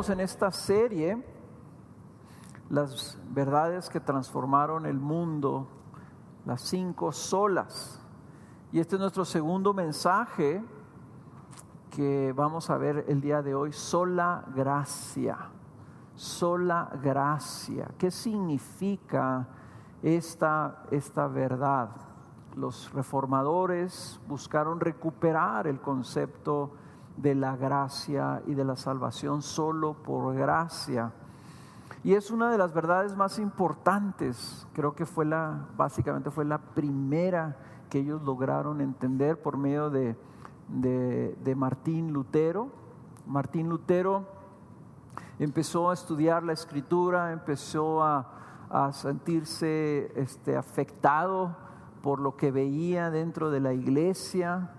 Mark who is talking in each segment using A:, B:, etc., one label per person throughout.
A: Estamos en esta serie, las verdades que transformaron el mundo, las 5 solas. Y este es nuestro segundo mensaje que vamos a ver el día de hoy, sola gracia. Sola gracia. ¿Qué significa esta verdad? Los reformadores buscaron recuperar el concepto de la gracia y de la salvación solo por gracia. Y es una de las verdades más importantes. Creo que básicamente fue la primera que ellos lograron entender por medio de Martín Lutero. Martín Lutero empezó a estudiar la Escritura, empezó a sentirse afectado por lo que veía dentro de la iglesia.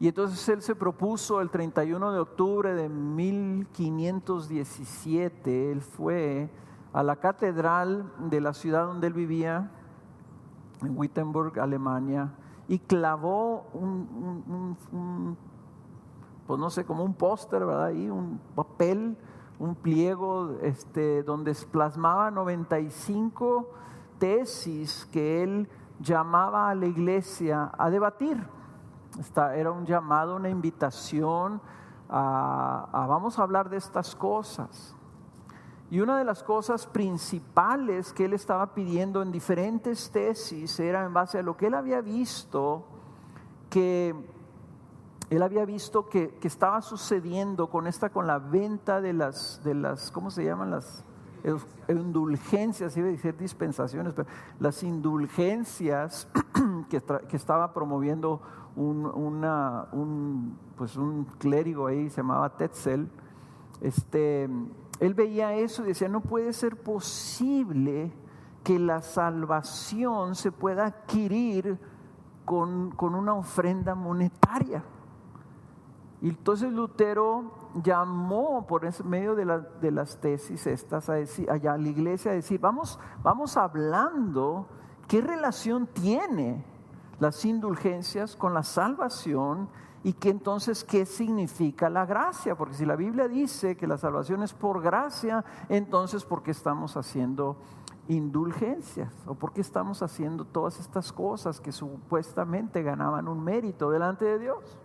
A: Y entonces él se propuso el 31 de octubre de 1517, él fue a la catedral de la ciudad donde él vivía, en Wittenberg, Alemania, y clavó pues no sé, como un póster, ¿verdad? Ahí, un papel, un pliego donde plasmaba 95 tesis que él llamaba a la iglesia a debatir. Era un llamado, una invitación a vamos a hablar de estas cosas. Y una de las cosas principales que él estaba pidiendo en diferentes tesis era en base a lo que él había visto, que estaba sucediendo con la venta de las ¿cómo se llaman? Las indulgencias, iba a decir dispensaciones, pero las indulgencias que estaba promoviendo un clérigo ahí, se llamaba Tetzel. Él veía eso y decía, no puede ser posible que la salvación se pueda adquirir con una ofrenda monetaria. Y entonces Lutero llamó por medio de las tesis estas allá a la iglesia a decir, vamos hablando qué relación tiene las indulgencias con la salvación y que entonces qué significa la gracia, porque si la Biblia dice que la salvación es por gracia, entonces ¿por qué estamos haciendo indulgencias? ¿O por qué estamos haciendo todas estas cosas que supuestamente ganaban un mérito delante de Dios?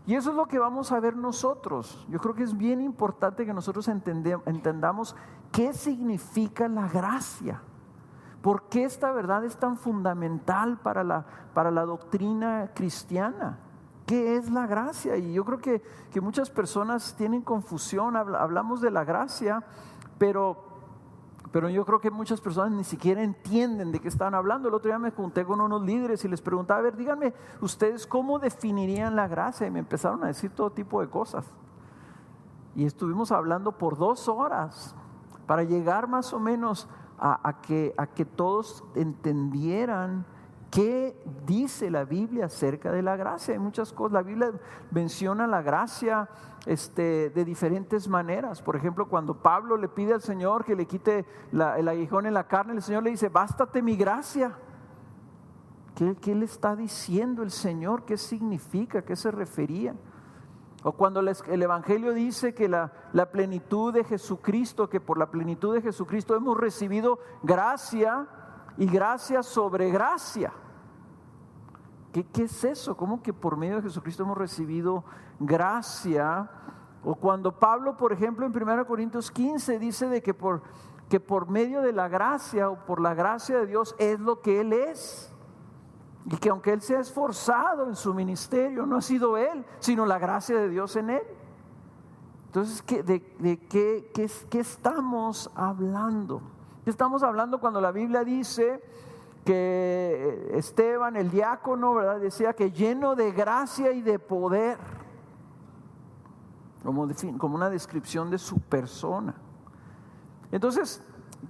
A: Y eso es lo que vamos a ver nosotros. Yo creo que es bien importante que nosotros entendamos qué significa la gracia. ¿Por qué esta verdad es tan fundamental para la doctrina cristiana? ¿Qué es la gracia? Y yo creo que muchas personas tienen confusión. Hablamos de la gracia, pero yo creo que muchas personas ni siquiera entienden de qué están hablando. El otro día me junté con unos líderes y les preguntaba, a ver, díganme ustedes cómo definirían la gracia, y me empezaron a decir todo tipo de cosas. Y estuvimos hablando por 2 horas para llegar más o menos a que todos entendieran qué dice la Biblia acerca de la gracia. Hay muchas cosas. La Biblia menciona la gracia de diferentes maneras. Por ejemplo, cuando Pablo le pide al Señor que le quite el aguijón en la carne, el Señor le dice, bástate mi gracia. ¿Qué le está diciendo el Señor? ¿Qué significa? ¿Qué se refería? O cuando el Evangelio dice que la plenitud de Jesucristo, que por la plenitud de Jesucristo hemos recibido gracia y gracia sobre gracia. ¿Qué es eso? ¿Cómo que por medio de Jesucristo hemos recibido gracia? O cuando Pablo, por ejemplo, en 1 Corintios 15 dice de que por medio de la gracia o por la gracia de Dios es lo que Él es. Y que aunque Él se ha esforzado en su ministerio, no ha sido Él, sino la gracia de Dios en Él. Entonces, ¿de qué estamos hablando? ¿Qué estamos hablando cuando la Biblia dice que Esteban, el diácono, ¿verdad?, decía que lleno de gracia y de poder? Como una descripción de su persona. Entonces,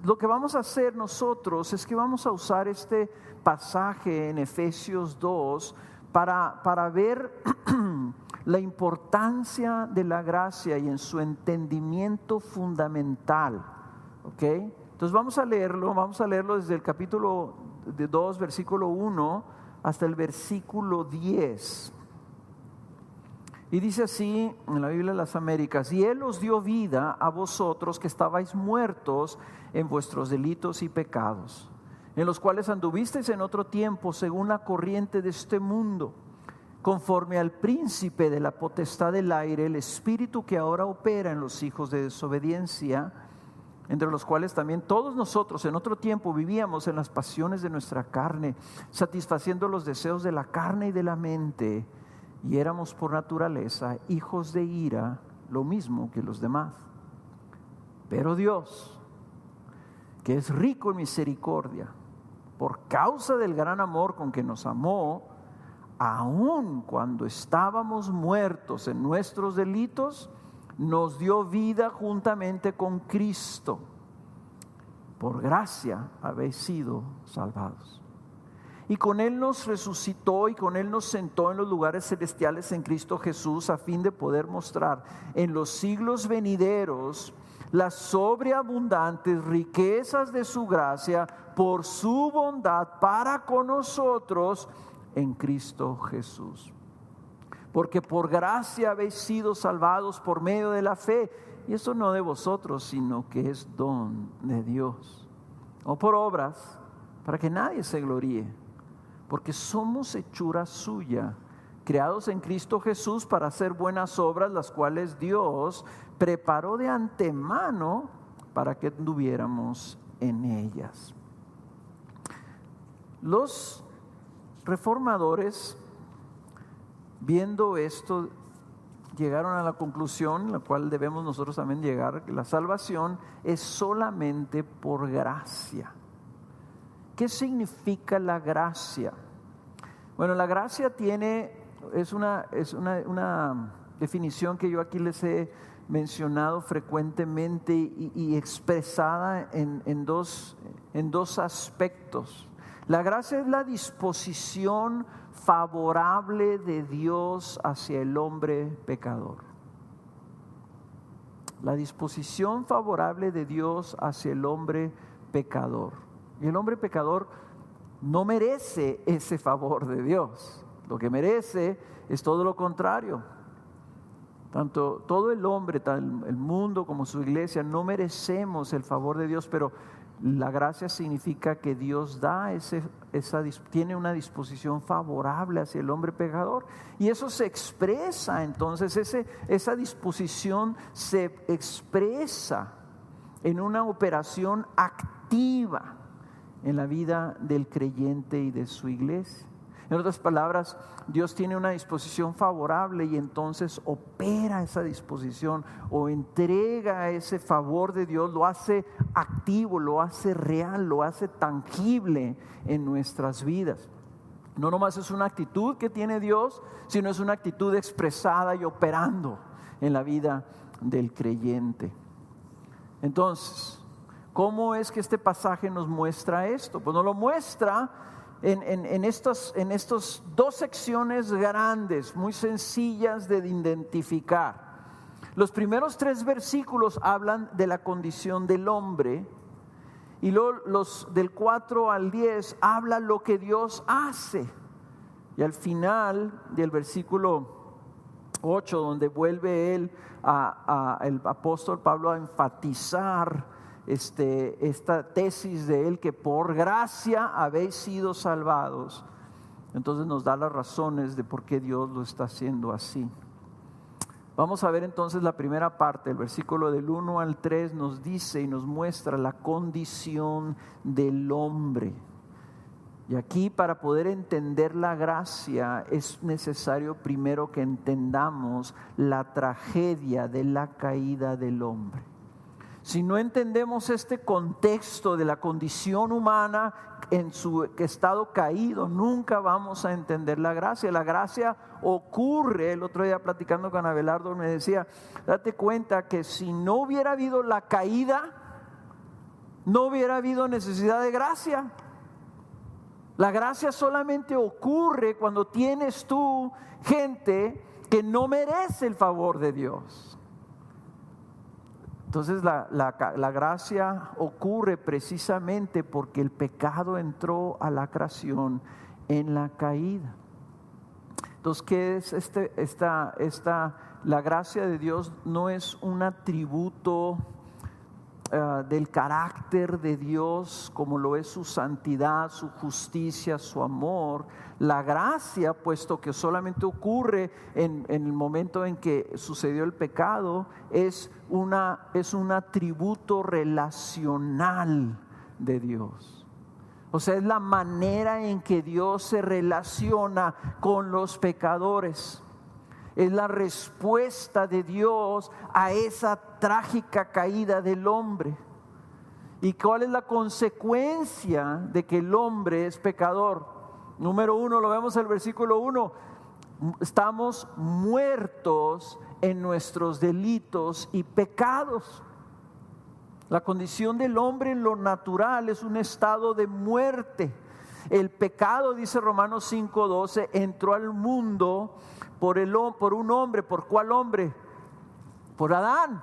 A: lo que vamos a hacer nosotros es que vamos a usar este pasaje en Efesios 2 para ver la importancia de la gracia y en su entendimiento fundamental. ¿Ok? Entonces vamos a leerlo desde el capítulo 2, versículo 1 hasta el versículo 10. Y dice así en la Biblia de las Américas: y Él os dio vida a vosotros que estabais muertos en vuestros delitos y pecados, en los cuales anduvisteis en otro tiempo según la corriente de este mundo, conforme al príncipe de la potestad del aire, el espíritu que ahora opera en los hijos de desobediencia, entre los cuales también todos nosotros en otro tiempo vivíamos en las pasiones de nuestra carne, satisfaciendo los deseos de la carne y de la mente, y éramos por naturaleza hijos de ira, lo mismo que los demás. Pero Dios, que es rico en misericordia, por causa del gran amor con que nos amó, aun cuando estábamos muertos en nuestros delitos, nos dio vida juntamente con Cristo. Por gracia habéis sido salvados. Y con Él nos resucitó y con Él nos sentó en los lugares celestiales en Cristo Jesús, a fin de poder mostrar en los siglos venideros las sobreabundantes riquezas de su gracia por su bondad para con nosotros en Cristo Jesús. Porque por gracia habéis sido salvados por medio de la fe, y eso no de vosotros, sino que es don de Dios, no por obras, para que nadie se gloríe, porque somos hechura suya, creados en Cristo Jesús para hacer buenas obras, las cuales Dios preparó de antemano para que anduviéramos en ellas. Los reformadores, viendo esto, llegaron a la conclusión, la cual debemos nosotros también llegar, que la salvación es solamente por gracia. ¿Qué significa la gracia? Bueno, la gracia es una definición que yo aquí les he mencionado frecuentemente y expresada en dos aspectos. La gracia es la disposición favorable de Dios hacia el hombre pecador. La disposición favorable de Dios hacia el hombre pecador. Y el hombre pecador no merece ese favor de Dios. Lo que merece es todo lo contrario. Tanto todo el hombre, el mundo como su iglesia, no merecemos el favor de Dios, pero la gracia significa que Dios tiene una disposición favorable hacia el hombre pecador, y eso se expresa. Entonces esa disposición se expresa en una operación activa en la vida del creyente y de su iglesia. En otras palabras, Dios tiene una disposición favorable y entonces opera esa disposición o entrega ese favor de Dios, lo hace activo, lo hace real, lo hace tangible en nuestras vidas. No nomás es una actitud que tiene Dios, sino es una actitud expresada y operando en la vida del creyente. Entonces, ¿cómo es que este pasaje nos muestra esto? Pues nos lo muestra en estas dos secciones grandes, muy sencillas de identificar. Los primeros 3 versículos hablan de la condición del hombre, y luego los del 4 al 10 habla lo que Dios hace. Y al final del versículo 8, donde vuelve el apóstol Pablo a enfatizar esta tesis de él, que por gracia habéis sido salvados, entonces nos da las razones de por qué Dios lo está haciendo así. Vamos a ver entonces la primera parte. El versículo del 1 al 3 nos dice y nos muestra la condición del hombre. Y aquí, para poder entender la gracia, es necesario primero que entendamos la tragedia de la caída del hombre. Si no entendemos este contexto de la condición humana en su estado caído, nunca vamos a entender la gracia. La gracia ocurre. El otro día, platicando con Abelardo, me decía: date cuenta que si no hubiera habido la caída, no hubiera habido necesidad de gracia. La gracia solamente ocurre cuando tienes tú gente que no merece el favor de Dios. Entonces la gracia ocurre precisamente porque el pecado entró a la creación en la caída. Entonces, ¿qué es la gracia de Dios? No es un atributo del carácter de Dios, como lo es su santidad, su justicia, su amor. La gracia, puesto que solamente ocurre en el momento en que sucedió el pecado, es un atributo relacional de Dios. O sea, es la manera en que Dios se relaciona con los pecadores. Es la respuesta de Dios a esa trágica caída del hombre. ¿Y cuál es la consecuencia de que el hombre es pecador? Número 1, lo vemos en el versículo 1. Estamos muertos en nuestros delitos y pecados. La condición del hombre en lo natural es un estado de muerte. El pecado, dice Romanos 5:12, entró al mundo por un hombre. ¿Por cuál hombre? Por Adán.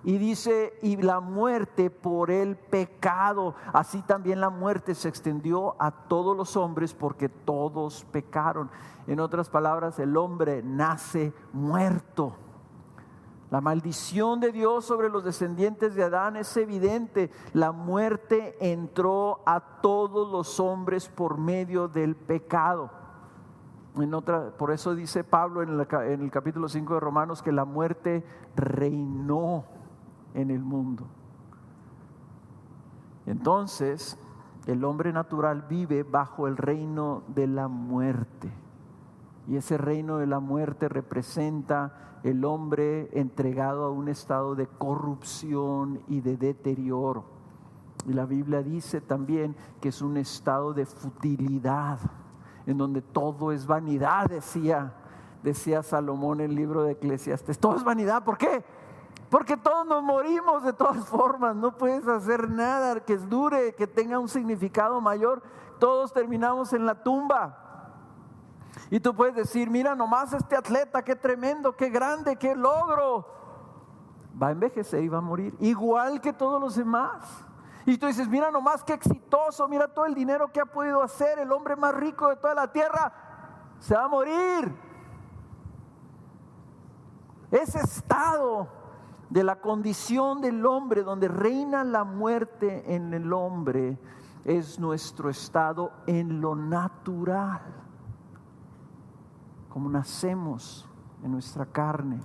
A: Y dice, y la muerte por el pecado. Así también la muerte se extendió a todos los hombres porque todos pecaron. En otras palabras, el hombre nace muerto. La maldición de Dios sobre los descendientes de Adán es evidente. La muerte entró a todos los hombres por medio del pecado. Por eso dice Pablo en el capítulo 5 de Romanos que la muerte reinó en el mundo. Entonces, el hombre natural vive bajo el reino de la muerte. Y ese reino de la muerte representa el hombre entregado a un estado de corrupción y de deterioro. Y la Biblia dice también que es un estado de futilidad, en donde todo es vanidad, decía Salomón en el libro de Eclesiastes. Todo es vanidad, ¿por qué? Porque todos nos morimos de todas formas. No puedes hacer nada que dure, que tenga un significado mayor. Todos terminamos en la tumba. Y tú puedes decir, mira nomás este atleta, qué tremendo, qué grande, qué logro. Va a envejecer y va a morir, igual que todos los demás. Y tú dices, mira nomás qué exitoso, mira todo el dinero que ha podido hacer, el hombre más rico de toda la tierra, se va a morir. Ese estado de la condición del hombre, donde reina la muerte en el hombre, es nuestro estado en lo natural. Como nacemos en nuestra carne.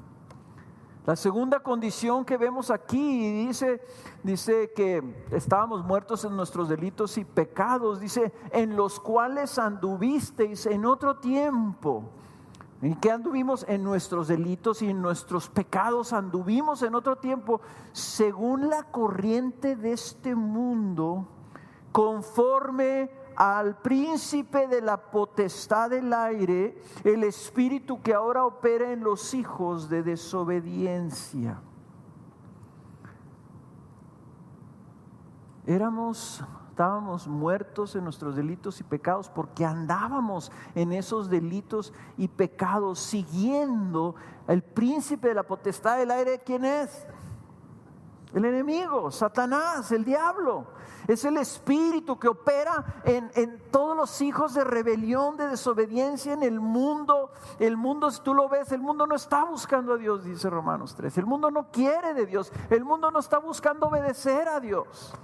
A: La segunda condición que vemos aquí dice que estábamos muertos en nuestros delitos y pecados, dice, en los cuales anduvisteis en otro tiempo. ¿En qué anduvimos? En nuestros delitos y en nuestros pecados anduvimos en otro tiempo, según la corriente de este mundo, conforme al príncipe de la potestad del aire, el espíritu que ahora opera en los hijos de desobediencia. Estábamos muertos en nuestros delitos y pecados porque andábamos en esos delitos y pecados siguiendo el príncipe de la potestad del aire. ¿Quién es? El enemigo, Satanás, el diablo. Es el espíritu que opera en todos los hijos de rebelión, de desobediencia en el mundo. El mundo, si tú lo ves, el mundo no está buscando a Dios, dice Romanos 3. El mundo no quiere de Dios. El mundo no está buscando obedecer a Dios.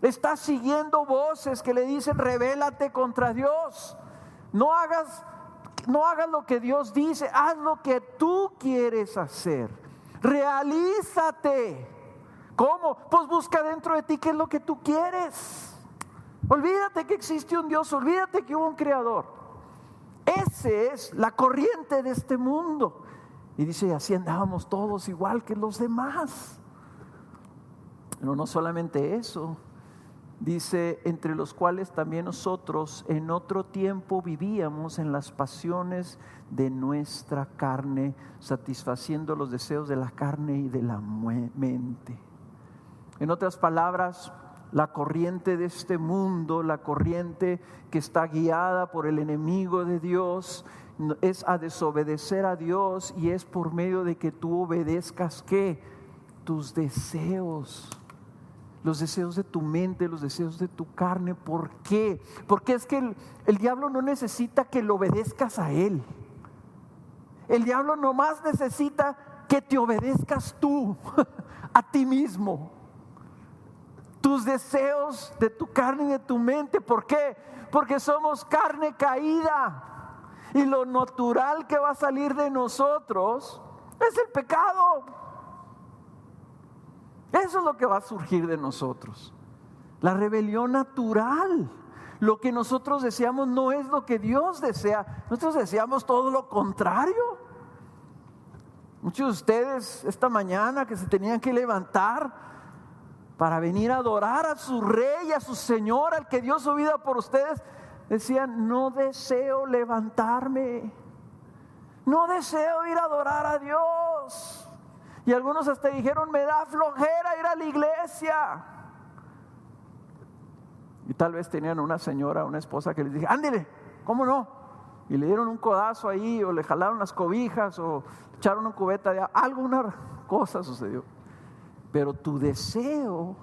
A: Está siguiendo voces que le dicen, rebélate contra Dios. No hagas lo que Dios dice, haz lo que tú quieres hacer. Realízate. ¿Cómo? Pues busca dentro de ti qué es lo que tú quieres. Olvídate que existe un Dios, olvídate que hubo un creador. Esa es la corriente de este mundo. Y dice, así andábamos todos igual que los demás. Pero no solamente eso. Dice, entre los cuales también nosotros en otro tiempo vivíamos en las pasiones de nuestra carne, satisfaciendo los deseos de la carne y de la mente. En otras palabras, la corriente de este mundo, la corriente que está guiada por el enemigo de Dios, es a desobedecer a Dios, y es por medio de que tú obedezcas ¿qué? Tus deseos. los deseos de tu mente, los deseos de tu carne. ¿Por qué? Porque es que el diablo no necesita que le obedezcas a él. El diablo nomás necesita que te obedezcas tú, a ti mismo. Tus deseos de tu carne y de tu mente. ¿Por qué? Porque somos carne caída. Y lo natural que va a salir de nosotros es el pecado. Eso es lo que va a surgir de nosotros. La rebelión natural. Lo que nosotros deseamos no es lo que Dios desea. Nosotros deseamos todo lo contrario. Muchos de ustedes esta mañana que se tenían que levantar para venir a adorar a su Rey, a su Señor, al que dio su vida por ustedes, decían: no deseo levantarme, no deseo ir a adorar a Dios. Y algunos hasta dijeron: me da flojera ir a la iglesia. Y tal vez tenían una señora, una esposa que les dije: ándele, ¿cómo no? Y le dieron un codazo ahí, o le jalaron las cobijas, o echaron una cubeta de agua. Alguna cosa sucedió. Pero tu deseo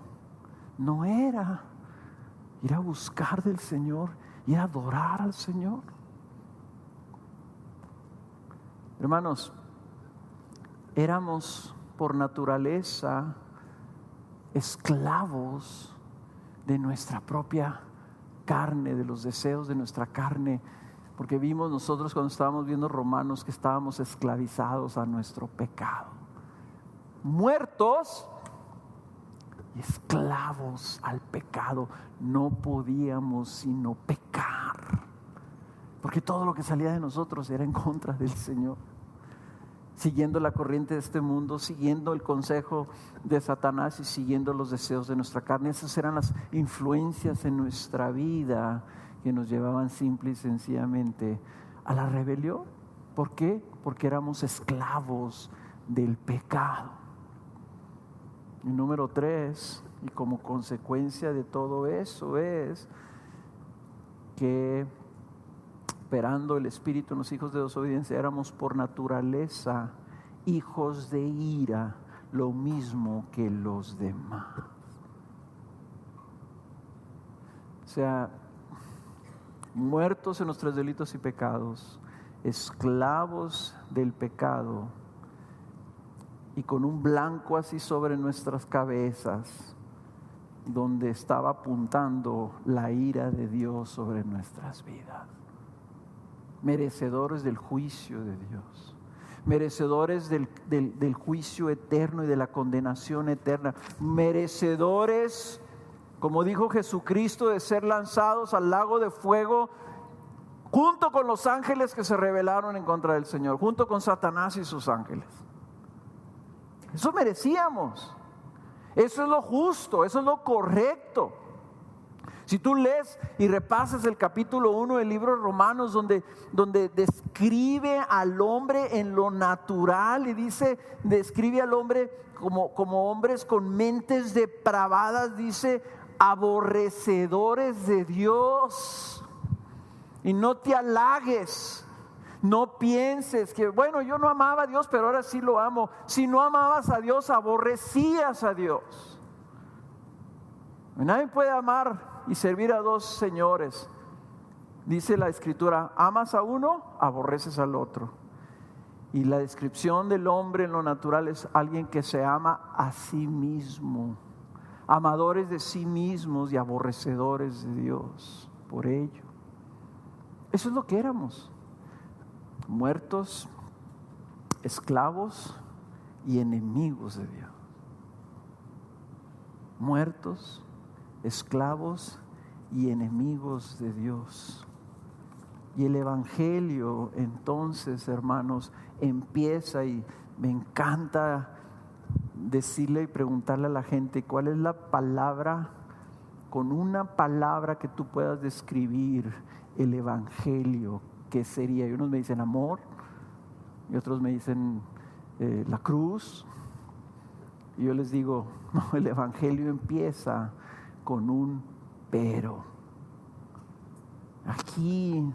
A: no era ir a buscar del Señor, ir a adorar al Señor. Hermanos, éramos por naturaleza esclavos de nuestra propia carne, de los deseos de nuestra carne, porque vimos nosotros cuando estábamos viendo Romanos que estábamos esclavizados a nuestro pecado, muertos y esclavos al pecado. No podíamos sino pecar, porque todo lo que salía de nosotros era en contra del Señor, siguiendo la corriente de este mundo, siguiendo el consejo de Satanás y siguiendo los deseos de nuestra carne. Esas eran las influencias en nuestra vida que nos llevaban simple y sencillamente a la rebelión. ¿Por qué? Porque éramos esclavos del pecado. Y número 3, y como consecuencia de todo eso, es que operando el espíritu en los hijos de desobediencia, éramos por naturaleza hijos de ira, lo mismo que los demás. O sea, muertos en nuestros delitos y pecados, esclavos del pecado, y con un blanco así sobre nuestras cabezas, donde estaba apuntando la ira de Dios sobre nuestras vidas. Merecedores del juicio de Dios, merecedores del juicio eterno y de la condenación eterna, merecedores, como dijo Jesucristo, de ser lanzados al lago de fuego junto con los ángeles que se rebelaron en contra del Señor, junto con Satanás y sus ángeles. Eso merecíamos. Eso es lo justo, eso es lo correcto. Si tú lees y repasas el capítulo 1 del libro de Romanos, donde describe al hombre en lo natural, y describe al hombre como hombres con mentes depravadas, dice: aborrecedores de Dios. Y no te halagues, no pienses que, bueno, yo no amaba a Dios, pero ahora sí lo amo. Si no amabas a Dios, aborrecías a Dios. Nadie puede amar y servir a dos señores. Dice la Escritura: amas a uno, aborreces al otro. Y la descripción del hombre en lo natural es alguien que se ama a sí mismo, amadores de sí mismos y aborrecedores de Dios por ello. Eso es lo que éramos: muertos, esclavos y enemigos de Dios. Muertos, esclavos y enemigos de Dios. Y el evangelio, entonces, hermanos, empieza, y me encanta decirle y preguntarle a la gente: ¿cuál es la palabra, con una palabra que tú puedas describir el evangelio? ¿Qué sería? Y unos me dicen amor, y otros me dicen la cruz. Y yo les digo: no, el evangelio empieza con un pero. Aquí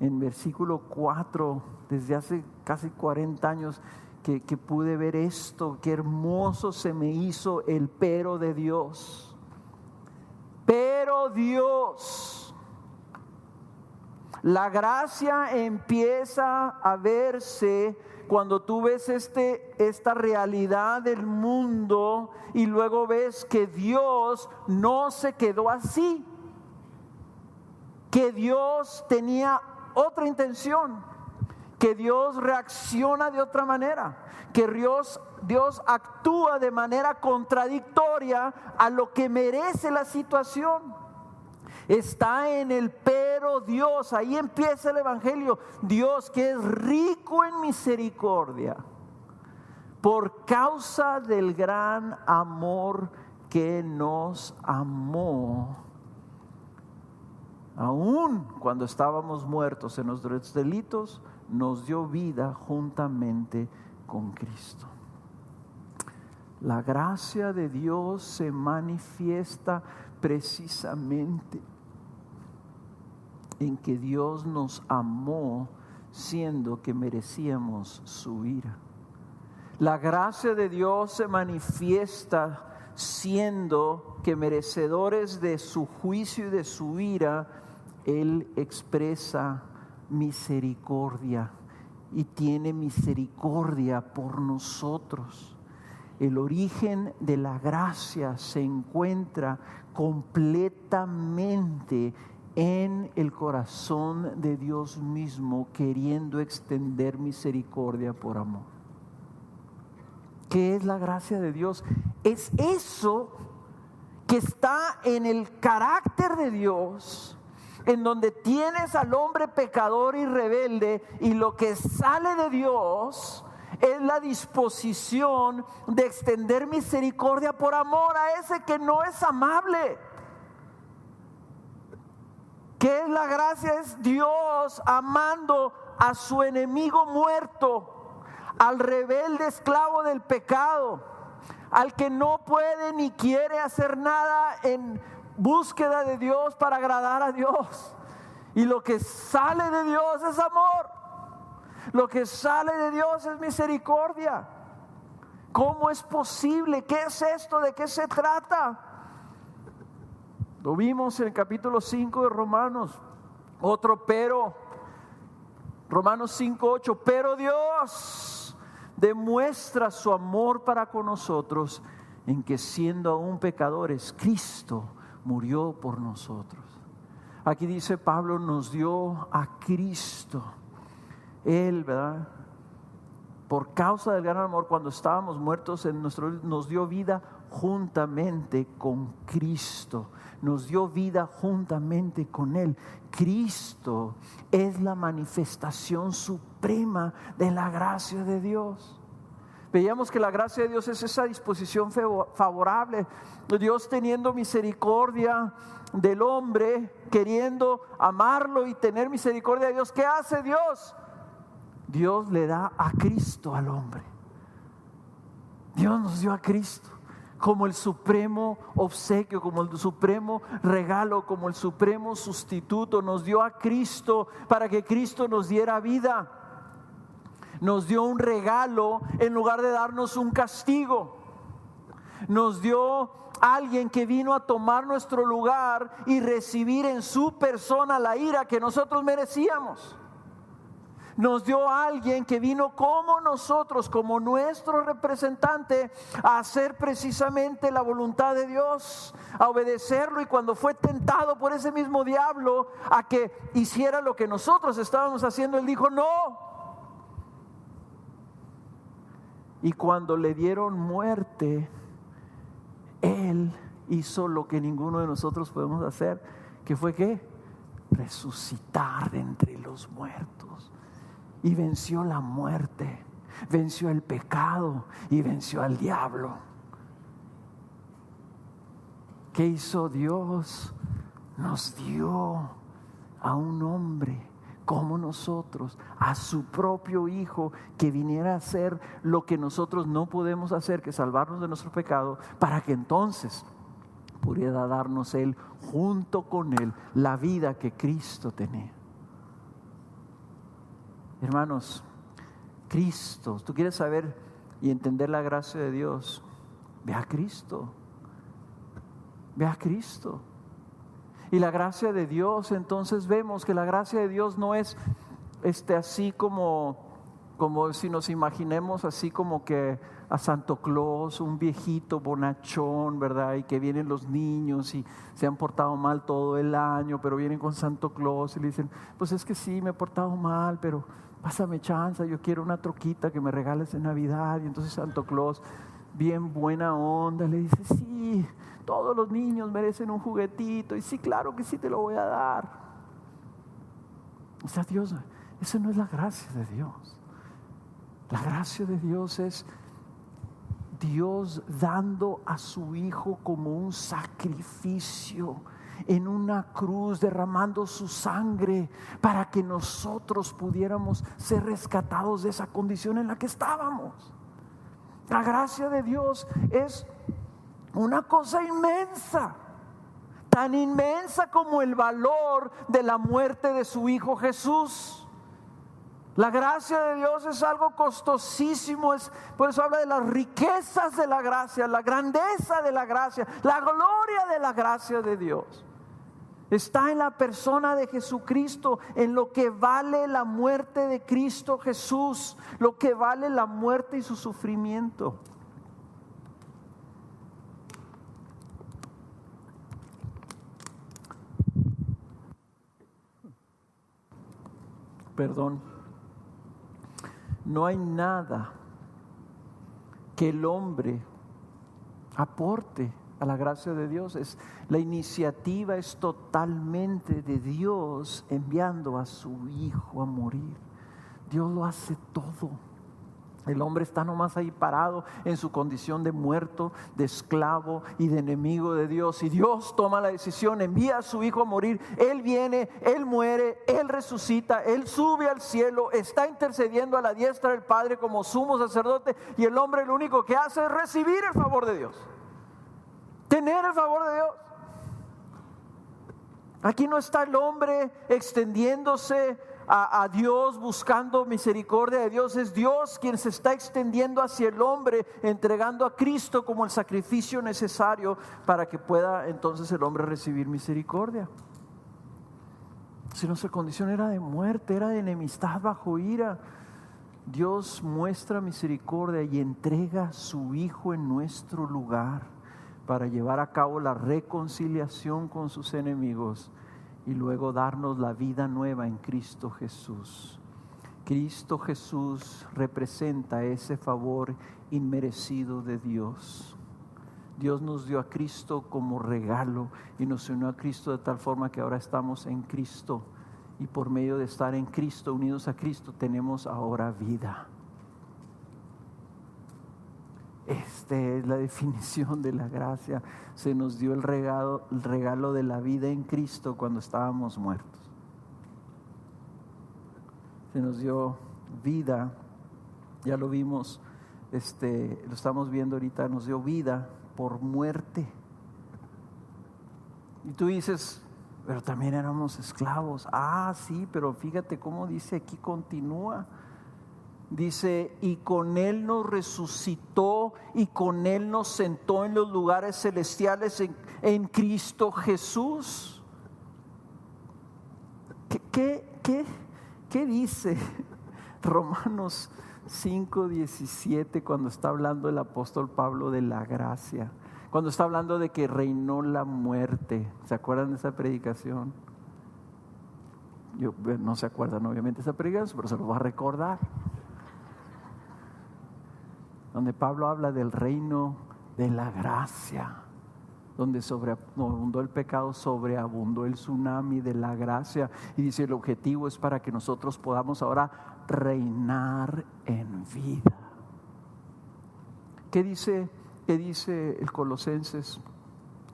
A: en versículo 4, desde hace casi 40 años que pude ver esto, qué hermoso se me hizo el pero de Dios. Pero Dios, la gracia empieza a verse cuando tú ves esta realidad del mundo y luego ves que Dios no se quedó así, que Dios tenía otra intención, que Dios reacciona de otra manera, que Dios actúa de manera contradictoria a lo que merece la situación. Está en el pero Dios, ahí empieza el evangelio. Dios, que es rico en misericordia, por causa del gran amor que nos amó, aun cuando estábamos muertos en nuestros delitos, nos dio vida juntamente con Cristo. La gracia de Dios se manifiesta precisamente en que Dios nos amó siendo que merecíamos su ira. La gracia de Dios se manifiesta siendo que merecedores de su juicio y de su ira, Él expresa misericordia y tiene misericordia por nosotros. El origen de la gracia se encuentra completamente en el corazón de Dios mismo, queriendo extender misericordia por amor. ¿Qué es la gracia de Dios? Es eso que está en el carácter de Dios, en donde tienes al hombre pecador y rebelde, y lo que sale de Dios es la disposición de extender misericordia por amor a ese que no es amable. ¿Qué es la gracia? Es Dios amando a su enemigo muerto, al rebelde esclavo del pecado, al que no puede ni quiere hacer nada en búsqueda de Dios para agradar a Dios. Y lo que sale de Dios es amor. Lo que sale de Dios es misericordia. ¿Cómo es posible? ¿Qué es esto? ¿De qué se trata? Lo vimos en el capítulo 5 de Romanos. Otro pero. Romanos 5:8. Pero Dios demuestra su amor para con nosotros en que, siendo aún pecadores, Cristo murió por nosotros. Aquí dice Pablo, nos dio a Cristo. Él, ¿verdad? Por causa del gran amor, cuando estábamos muertos nos dio vida juntamente con Cristo. Nos dio vida juntamente con Él. Cristo es la manifestación suprema de la gracia de Dios. Veíamos que la gracia de Dios es esa disposición favorable. Dios teniendo misericordia del hombre, queriendo amarlo y tener misericordia de Dios. ¿Qué hace Dios? Dios le da a Cristo al hombre. Dios nos dio a Cristo como el supremo obsequio, como el supremo regalo, como el supremo sustituto. Nos dio a Cristo para que Cristo nos diera vida. Nos dio un regalo en lugar de darnos un castigo. Nos dio alguien que vino a tomar nuestro lugar y recibir en su persona la ira que nosotros merecíamos. Nos dio a alguien que vino como nosotros, como nuestro representante, a hacer precisamente la voluntad de Dios, a obedecerlo. Y cuando fue tentado por ese mismo diablo a que hiciera lo que nosotros estábamos haciendo, Él dijo no. Y cuando le dieron muerte, Él hizo lo que ninguno de nosotros podemos hacer, que fue ¿qué? Resucitar de entre los muertos. Y venció la muerte, venció el pecado y venció al diablo. ¿Qué hizo Dios? Nos dio a un hombre como nosotros, a su propio Hijo, que viniera a hacer lo que nosotros no podemos hacer, que salvarnos de nuestro pecado, para que entonces pudiera darnos Él, junto con Él, la vida que Cristo tenía. Hermanos, Cristo. ¿Tú quieres saber y entender la gracia de Dios? Ve a Cristo. Ve a Cristo. Y la gracia de Dios, entonces vemos que la gracia de Dios no es así como si nos imaginemos así como que a Santo Claus, un viejito bonachón, ¿verdad? Y que vienen los niños y se han portado mal todo el año, pero vienen con Santo Claus y le dicen, pues es que sí, me he portado mal, pero pásame chance, yo quiero una troquita que me regales en Navidad. Y entonces Santo Claus, bien buena onda, le dice, sí, todos los niños merecen un juguetito, y sí, claro que sí te lo voy a dar. O sea, Dios, esa no es la gracia de Dios. La gracia de Dios es Dios dando a su Hijo como un sacrificio en una cruz, derramando su sangre para que nosotros pudiéramos ser rescatados de esa condición en la que estábamos. La gracia de Dios es una cosa inmensa, tan inmensa como el valor de la muerte de su Hijo Jesús. La gracia de Dios es algo costosísimo, por eso habla de las riquezas de la gracia, la grandeza de la gracia, la gloria de la gracia de Dios. Está en la persona de Jesucristo, en lo que vale la muerte de Cristo Jesús, lo que vale la muerte y su sufrimiento. Perdón. No hay nada que el hombre aporte a la gracia de Dios. La iniciativa es totalmente de Dios enviando a su Hijo a morir. Dios lo hace todo. El hombre está nomás ahí parado en su condición de muerto, de esclavo y de enemigo de Dios. Y Dios toma la decisión, envía a su Hijo a morir. Él viene, Él muere, Él resucita, Él sube al cielo, está intercediendo a la diestra del Padre como sumo sacerdote. Y el hombre lo único que hace es recibir el favor de Dios, tener el favor de Dios. Aquí no está el hombre extendiéndose a Dios, buscando misericordia de Dios. Es Dios quien se está extendiendo hacia el hombre, entregando a Cristo como el sacrificio necesario para que pueda entonces el hombre recibir misericordia. Si nuestra condición era de muerte, era de enemistad bajo ira, Dios muestra misericordia y entrega a su Hijo en nuestro lugar para llevar a cabo la reconciliación con sus enemigos y luego darnos la vida nueva en Cristo Jesús. Cristo Jesús representa ese favor inmerecido de Dios. Dios nos dio a Cristo como regalo y nos unió a Cristo de tal forma que ahora estamos en Cristo, y por medio de estar en Cristo, unidos a Cristo, tenemos ahora vida. Esta es la definición de la gracia. Se nos dio el regalo de la vida en Cristo cuando estábamos muertos. Se nos dio vida, ya lo vimos, lo estamos viendo ahorita, nos dio vida por muerte. Y tú dices, pero también éramos esclavos. Ah, sí, pero fíjate cómo dice aquí, continúa. Dice, y con Él nos resucitó y con Él nos sentó en los lugares celestiales en Cristo Jesús. ¿Qué dice Romanos 5:17 cuando está hablando el apóstol Pablo de la gracia? Cuando está hablando de que reinó la muerte. ¿Se acuerdan de esa predicación? No se acuerdan obviamente de esa predicación, pero se lo voy a recordar. Donde Pablo habla del reino de la gracia, donde sobreabundó el pecado, sobreabundó el tsunami de la gracia, y dice el objetivo es para que nosotros podamos ahora reinar en vida. ¿Qué dice el Colosenses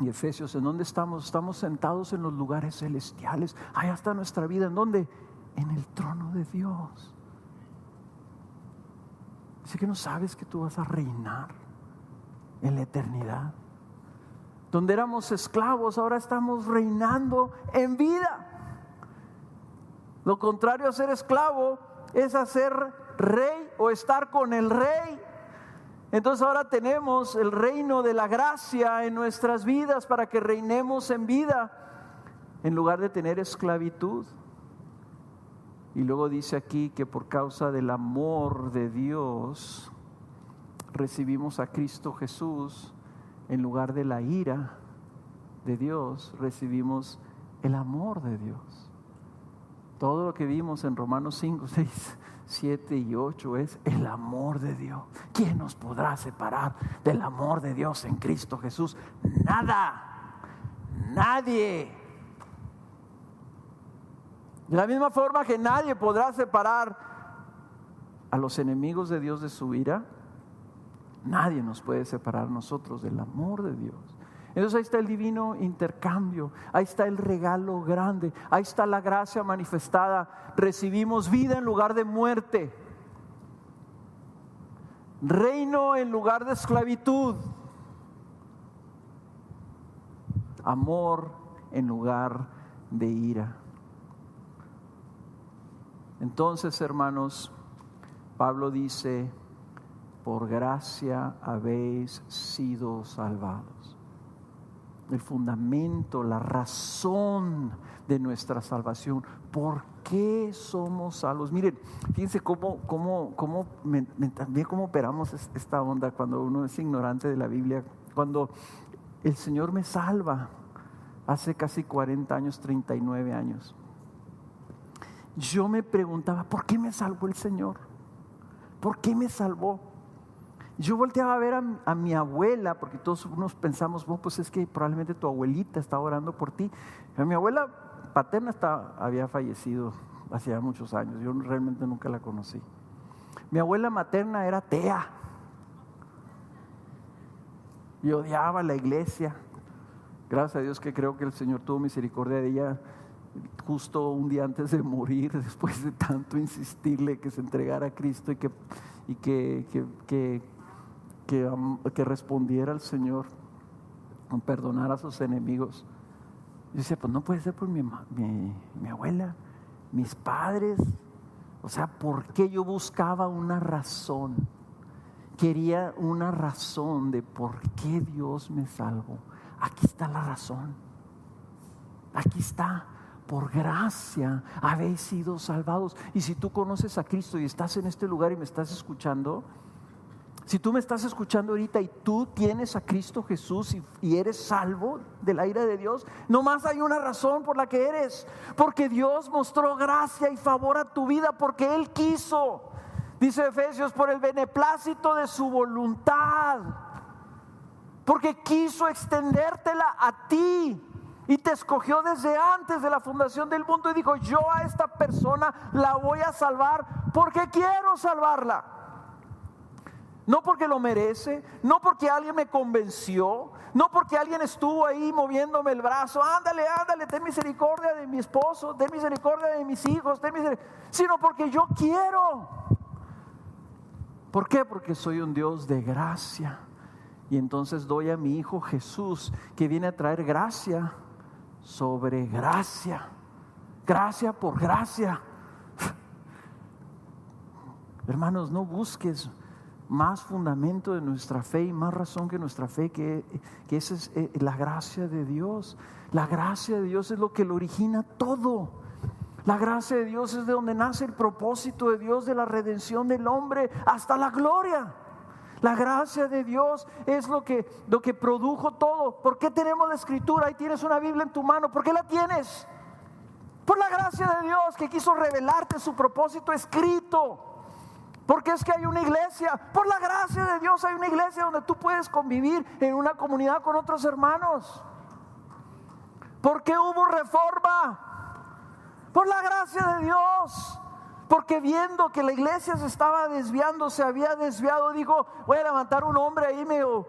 A: y Efesios? ¿En dónde estamos? Estamos sentados en los lugares celestiales. Allá está nuestra vida. ¿En dónde? En el trono de Dios. Así que no sabes que tú vas a reinar en la eternidad. Donde éramos esclavos, ahora estamos reinando en vida. Lo contrario a ser esclavo es hacer rey o estar con el rey. Entonces ahora tenemos el reino de la gracia en nuestras vidas para que reinemos en vida en lugar de tener esclavitud. Y luego dice aquí que por causa del amor de Dios recibimos a Cristo Jesús. En lugar de la ira de Dios, recibimos el amor de Dios. Todo lo que vimos en Romanos 5, 6, 7 y 8 es el amor de Dios. ¿Quién nos podrá separar del amor de Dios en Cristo Jesús? Nada, nadie. De la misma forma que nadie podrá separar a los enemigos de Dios de su ira, nadie nos puede separar nosotros del amor de Dios. Entonces ahí está el divino intercambio, ahí está el regalo grande, ahí está la gracia manifestada. Recibimos vida en lugar de muerte, reino en lugar de esclavitud, amor en lugar de ira. Entonces, hermanos, Pablo dice: por gracia habéis sido salvados. El fundamento, la razón de nuestra salvación. ¿Por qué somos salvos? Miren, fíjense también cómo operamos esta onda cuando uno es ignorante de la Biblia. Cuando el Señor me salva, hace casi 40 años, 39 años, yo me preguntaba, ¿por qué me salvó el Señor? ¿Por qué me salvó? Yo volteaba a ver a mi abuela, porque todos unos pensamos, pues es que probablemente tu abuelita está orando por ti. Mi abuela paterna había fallecido hacía muchos años, yo realmente nunca la conocí. Mi abuela materna era atea y odiaba la iglesia. Gracias a Dios que creo que el Señor tuvo misericordia de ella justo un día antes de morir, después de tanto insistirle que se entregara a Cristo y que respondiera al Señor, perdonar a sus enemigos. Yo decía, pues no puede ser por mi abuela, mis padres. O sea, ¿por qué yo buscaba una razón? Quería una razón de por qué Dios me salvó. Aquí está la razón. Aquí está. Por gracia habéis sido salvados. Y si tú conoces a Cristo y estás en este lugar y me estás escuchando, si tú me estás escuchando ahorita y tú tienes a Cristo Jesús y eres salvo de la ira de Dios, nomás hay una razón por la que eres: porque Dios mostró gracia y favor a tu vida, porque Él quiso. Dice Efesios, por el beneplácito de su voluntad, porque quiso extendértela a ti y te escogió desde antes de la fundación del mundo y dijo: yo a esta persona la voy a salvar porque quiero salvarla. No porque lo merece, no porque alguien me convenció, no porque alguien estuvo ahí moviéndome el brazo, ándale, ten misericordia de mi esposo, ten misericordia de mis hijos, sino porque yo quiero. ¿Por qué? Porque soy un Dios de gracia. Y entonces doy a mi Hijo Jesús, que viene a traer gracia sobre gracia, gracia por gracia. Hermanos, no busques más fundamento de nuestra fe y más razón que nuestra fe, que esa es la gracia de Dios. La gracia de Dios es lo que lo origina todo. La gracia de Dios es de donde nace el propósito de Dios de la redención del hombre hasta la gloria. La gracia de Dios es lo que produjo todo. ¿Por qué tenemos la Escritura? Ahí tienes una Biblia en tu mano. ¿Por qué la tienes? Por la gracia de Dios, que quiso revelarte su propósito escrito. Porque es que hay una iglesia. Por la gracia de Dios hay una iglesia donde tú puedes convivir en una comunidad con otros hermanos. ¿Por qué hubo reforma? Por la gracia de Dios. Porque viendo que la iglesia se estaba desviando, se había desviado, dijo: voy a levantar un hombre ahí medio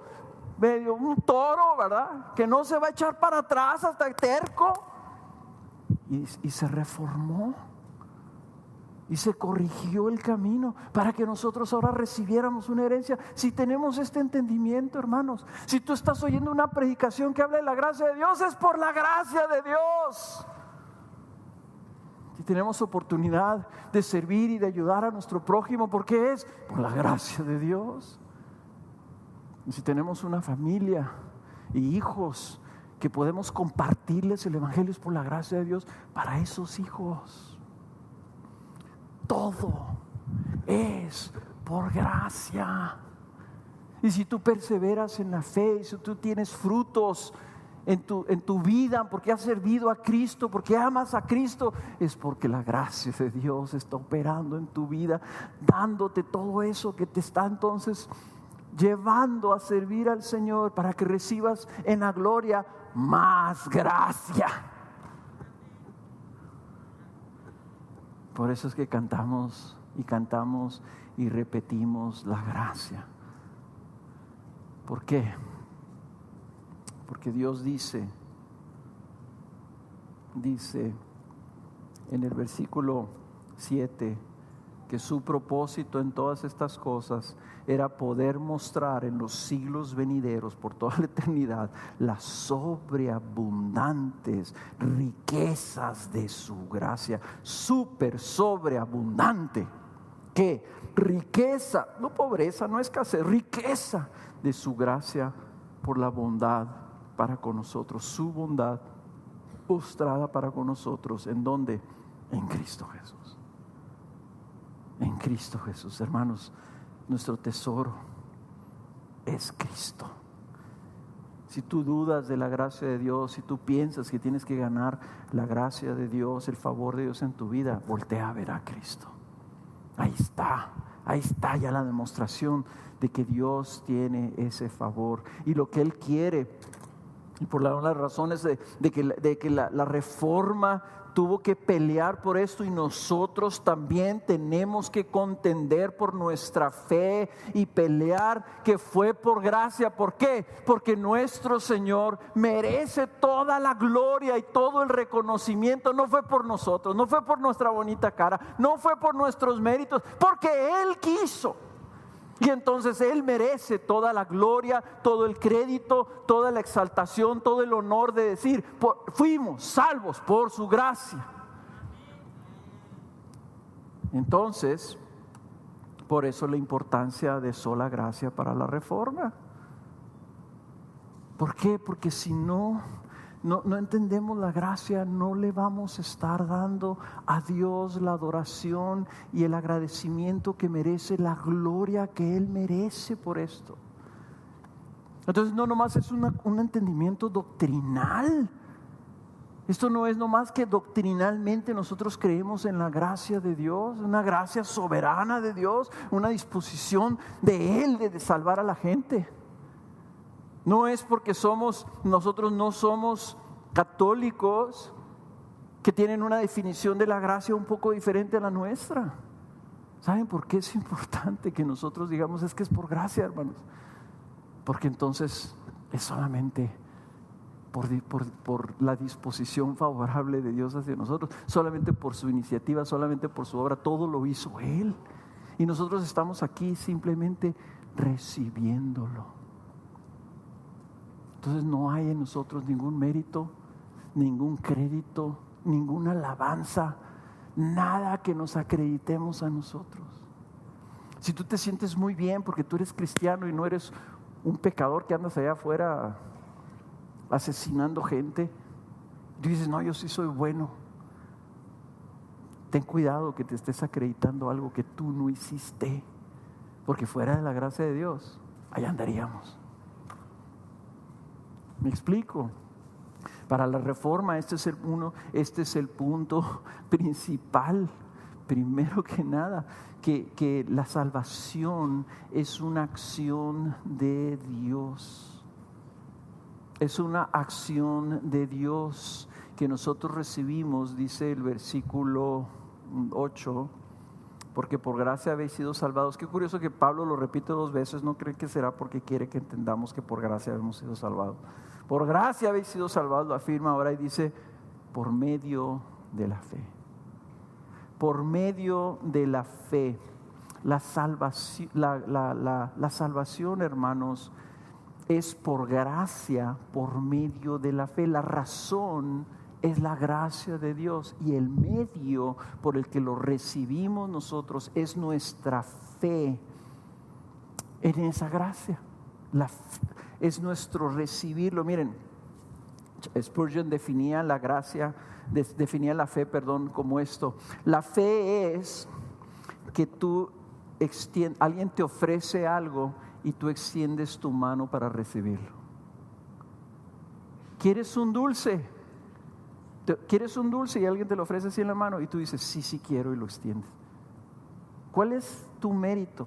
A: un toro, ¿verdad? Que no se va a echar para atrás hasta terco. Y se reformó. Y se corrigió el camino para que nosotros ahora recibiéramos una herencia. Si tenemos este entendimiento, hermanos, si tú estás oyendo una predicación que habla de la gracia de Dios, es por la gracia de Dios. tenemos oportunidad de servir y de ayudar a nuestro prójimo. ¿Por qué es? Por la gracia de Dios. Y si tenemos una familia y hijos que podemos compartirles el evangelio, es por la gracia de Dios para esos hijos. Todo es por gracia. Y si tú perseveras en la fe, y si tú tienes frutos en tu vida, porque has servido a Cristo, porque amas a Cristo, es porque la gracia de Dios está operando en tu vida, dándote todo eso que te está entonces llevando a servir al Señor, para que recibas en la gloria más gracia. Por eso es que cantamos y repetimos la gracia. ¿Por qué? Porque Dios dice en el versículo 7 que su propósito en todas estas cosas era poder mostrar en los siglos venideros, por toda la eternidad, las sobreabundantes riquezas de su gracia. Súper sobreabundante. ¿Qué? Riqueza, no pobreza, no escasez, riqueza de su gracia por la bondad para con nosotros. Su bondad mostrada para con nosotros. ¿En dónde? En Cristo Jesús. En Cristo Jesús, hermanos. Nuestro tesoro es Cristo. Si tú dudas de la gracia de Dios, si tú piensas que tienes que ganar la gracia de Dios, el favor de Dios en tu vida, voltea a ver a Cristo. Ahí está ya la demostración de que Dios tiene ese favor y lo que Él quiere. Y por las razones de que la reforma tuvo que pelear por esto, y nosotros también tenemos que contender por nuestra fe y pelear, que fue por gracia. ¿Por qué? Porque nuestro Señor merece toda la gloria y todo el reconocimiento. No fue por nosotros, no fue por nuestra bonita cara, no fue por nuestros méritos, porque Él quiso. Y entonces Él merece toda la gloria, todo el crédito, toda la exaltación, todo el honor de decir, fuimos salvos por su gracia. Entonces, por eso la importancia de sola gracia para la reforma. ¿Por qué? Porque si no entendemos la gracia, no le vamos a estar dando a Dios la adoración y el agradecimiento que merece, la gloria que Él merece por esto. Entonces no nomás es un entendimiento doctrinal. Esto no es nomás que doctrinalmente nosotros creemos en la gracia de Dios, una gracia soberana de Dios, una disposición de Él de salvar a la gente. No es porque nosotros no somos católicos que tienen una definición de la gracia un poco diferente a la nuestra. ¿Saben por qué es importante que nosotros digamos es que es por gracia, hermanos? Porque entonces es solamente por la disposición favorable de Dios hacia nosotros, solamente por su iniciativa, solamente por su obra, todo lo hizo Él. Y nosotros estamos aquí simplemente recibiéndolo. Entonces no hay en nosotros ningún mérito, ningún crédito, ninguna alabanza, nada que nos acreditemos a nosotros. Si tú te sientes muy bien porque tú eres cristiano y no eres un pecador que andas allá afuera asesinando gente, tú dices, no, yo sí soy bueno. Ten cuidado que te estés acreditando algo que tú no hiciste, porque fuera de la gracia de Dios, allá andaríamos. ¿Me explico? Para la reforma este es el punto principal. Primero que nada, que la salvación es una acción de Dios. Es una acción de Dios que nosotros recibimos, dice el versículo 8, porque por gracia habéis sido salvados. Qué curioso que Pablo lo repite 2 veces. ¿No creen que será porque quiere que entendamos que por gracia hemos sido salvados? Por gracia habéis sido salvados, lo afirma ahora y dice, por medio de la fe. Por medio de la fe. La salvación, hermanos, es por gracia, por medio de la fe. La razón es la gracia de Dios, y el medio por el que lo recibimos nosotros es nuestra fe en esa gracia. Es nuestro recibirlo. Miren, Spurgeon definía la gracia, definía la fe, como esto: la fe es que alguien te ofrece algo y tú extiendes tu mano para recibirlo. ¿Quieres un dulce? ¿Quieres un dulce? Y alguien te lo ofrece así en la mano y tú dices, sí quiero, y lo extiendes. ¿Cuál es tu mérito?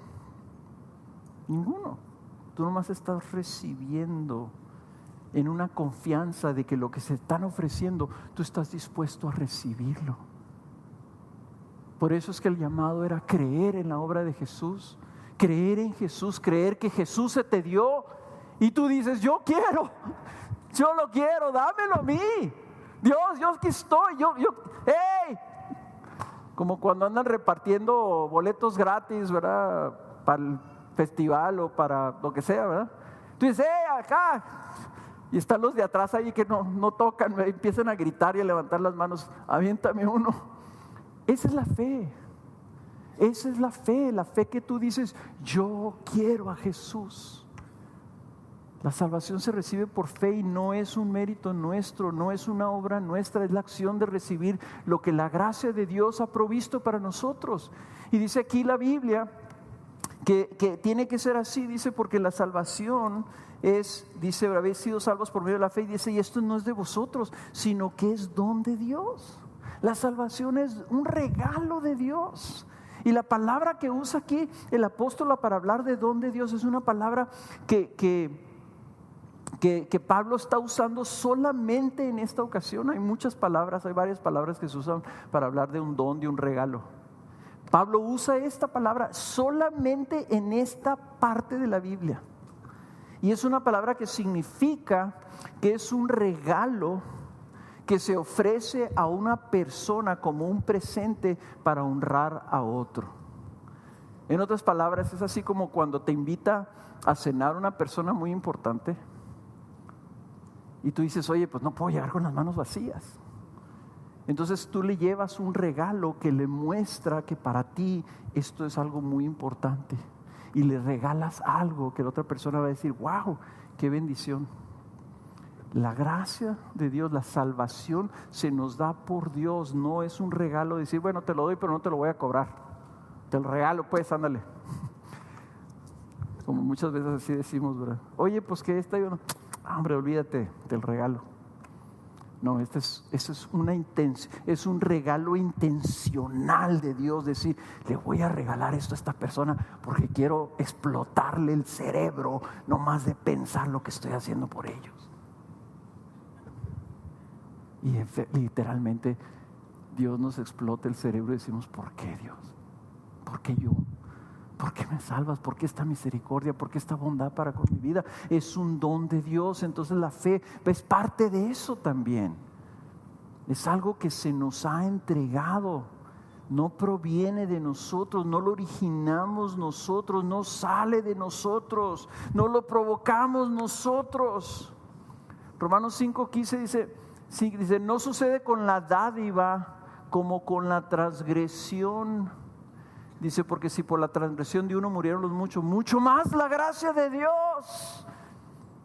A: Ninguno. Tú nomás estás recibiendo en una confianza de que lo que se están ofreciendo, tú estás dispuesto a recibirlo. Por eso es que el llamado era creer en la obra de Jesús, creer en Jesús, creer que Jesús se te dio y tú dices, yo lo quiero, dámelo a mí. Dios, yo aquí estoy, ¡hey! Como cuando andan repartiendo boletos gratis, ¿verdad? Para el festival o para lo que sea, ¿verdad? Tú dices, acá. Y están los de atrás ahí que no tocan, empiezan a gritar y a levantar las manos, aviéntame uno. Esa es la fe. Esa es la fe que tú dices, yo quiero a Jesús. La salvación se recibe por fe y no es un mérito nuestro, no es una obra nuestra, es la acción de recibir lo que la gracia de Dios ha provisto para nosotros. Y dice aquí la Biblia que tiene que ser así, dice, porque la salvación dice, habéis sido salvos por medio de la fe, y dice, y esto no es de vosotros, sino que es don de Dios. La salvación es un regalo de Dios. Y la palabra que usa aquí el apóstol para hablar de don de Dios es una palabra que Pablo está usando solamente en esta ocasión. Hay muchas palabras, hay varias palabras que se usan para hablar de un don, de un regalo. Pablo usa esta palabra solamente en esta parte de la Biblia. Y es una palabra que significa que es un regalo que se ofrece a una persona como un presente para honrar a otro. En otras palabras, es así como cuando te invita a cenar una persona muy importante y tú dices, oye, pues no puedo llegar con las manos vacías. Entonces tú le llevas un regalo que le muestra que para ti esto es algo muy importante, y le regalas algo que la otra persona va a decir, wow, qué bendición. La gracia de Dios, la salvación se nos da por Dios, no es un regalo de decir, bueno, te lo doy pero no te lo voy a cobrar, te lo regalo pues, ándale. Como muchas veces así decimos, ¿verdad? Oye, pues que está yo, hombre, olvídate del regalo. No, es un regalo intencional de Dios, decir, le voy a regalar esto a esta persona porque quiero explotarle el cerebro, no más de pensar lo que estoy haciendo por ellos. Y literalmente Dios nos explota el cerebro y decimos, ¿por qué Dios? ¿Por qué yo? ¿Por qué me salvas? ¿Por qué esta misericordia? ¿Por qué esta bondad para con mi vida? Es un don de Dios. Entonces la fe es parte de eso también. Es algo que se nos ha entregado. No proviene de nosotros, no lo originamos nosotros, no sale de nosotros, no lo provocamos nosotros. Romanos 5:15 dice, no sucede con la dádiva como con la transgresión. Dice, porque si por la transgresión de uno murieron los muchos, mucho más la gracia de Dios.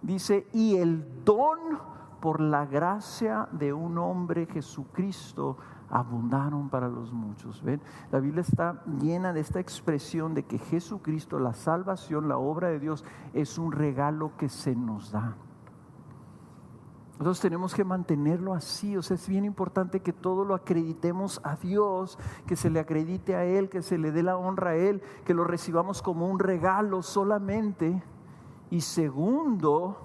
A: Dice, y el don por la gracia de un hombre, Jesucristo, abundaron para los muchos. ¿Ven? La Biblia está llena de esta expresión de que Jesucristo, la salvación, la obra de Dios, es un regalo que se nos da. Nosotros tenemos que mantenerlo así. O sea, es bien importante que todo lo acreditemos a Dios, que se le acredite a Él, que se le dé la honra a Él, que lo recibamos como un regalo solamente. Y segundo,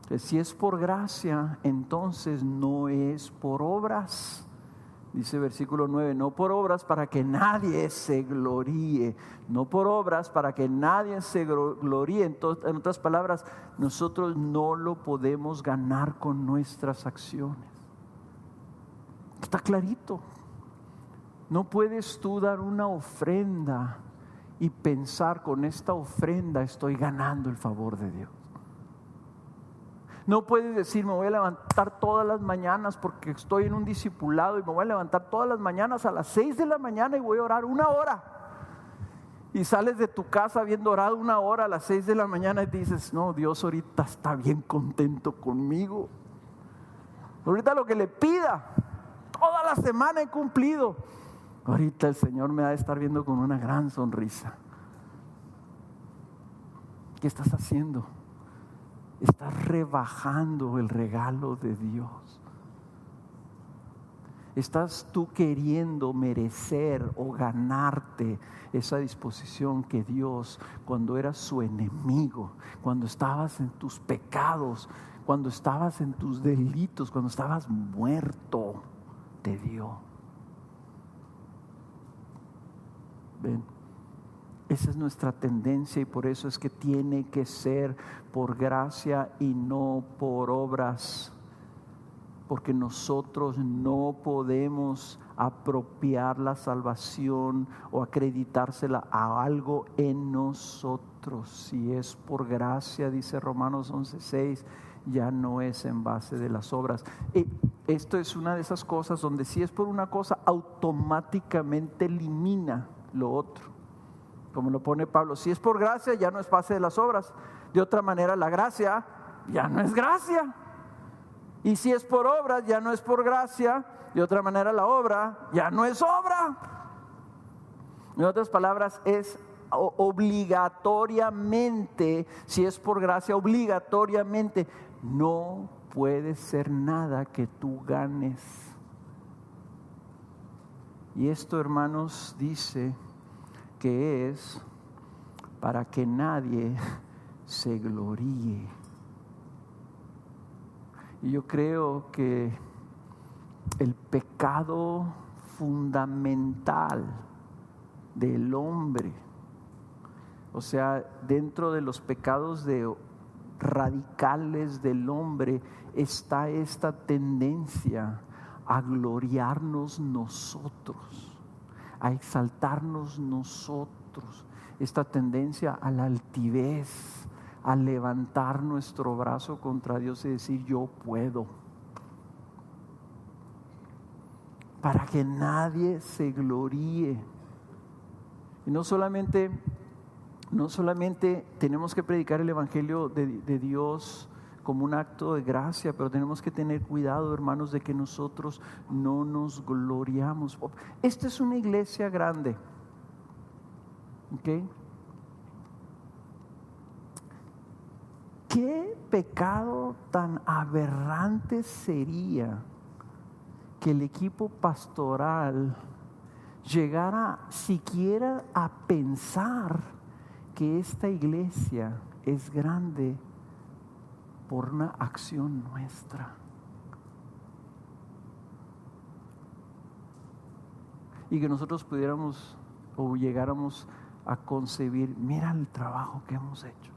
A: que si es por gracia, entonces no es por obras. Dice versículo 9, no por obras para que nadie se gloríe, no por obras para que nadie se gloríe. Entonces, en otras palabras, nosotros no lo podemos ganar con nuestras acciones. Está clarito. No puedes tú dar una ofrenda y pensar, con esta ofrenda estoy ganando el favor de Dios. No puedes decir, me voy a levantar todas las mañanas porque estoy en un discipulado y me voy a levantar todas las mañanas a las 6 de la mañana y voy a orar 1 hora. Y sales de tu casa habiendo orado 1 hora a las 6 de la mañana y dices, no, Dios ahorita está bien contento conmigo. Ahorita lo que le pida, toda la semana he cumplido. Ahorita el Señor me ha de estar viendo con una gran sonrisa. ¿Qué estás haciendo? Estás rebajando el regalo de Dios. Estás tú queriendo merecer o ganarte esa disposición que Dios, cuando eras su enemigo, cuando estabas en tus pecados, cuando estabas en tus delitos, cuando estabas muerto, te dio. Ven, esa es nuestra tendencia y por eso es que tiene que ser por gracia y no por obras. Porque nosotros no podemos apropiar la salvación o acreditársela a algo en nosotros. Si es por gracia, dice Romanos 11:6, ya no es en base de las obras. Esto es una de esas cosas donde si es por una cosa, automáticamente elimina lo otro. Como lo pone Pablo, si es por gracia, ya no es base de las obras. De otra manera, la gracia ya no es gracia. Y si es por obras, ya no es por gracia. De otra manera, la obra ya no es obra. En otras palabras, es obligatoriamente, si es por gracia, obligatoriamente, no puede ser nada que tú ganes. Y esto, hermanos, dice que es para que nadie se gloríe. Y yo creo que el pecado fundamental del hombre, o sea, dentro de los pecados radicales del hombre, está esta tendencia a gloriarnos nosotros, a exaltarnos nosotros, esta tendencia a la altivez, a levantar nuestro brazo contra Dios y decir yo puedo, para que nadie se gloríe. Y no solamente tenemos que predicar el evangelio de Dios como un acto de gracia, pero tenemos que tener cuidado, hermanos, de que nosotros no nos gloriamos. Esta es una iglesia grande, ¿ok? ¿Qué pecado tan aberrante sería que el equipo pastoral llegara siquiera a pensar que esta iglesia es grande por una acción nuestra? Y que nosotros pudiéramos o llegáramos a concebir, mira el trabajo que hemos hecho.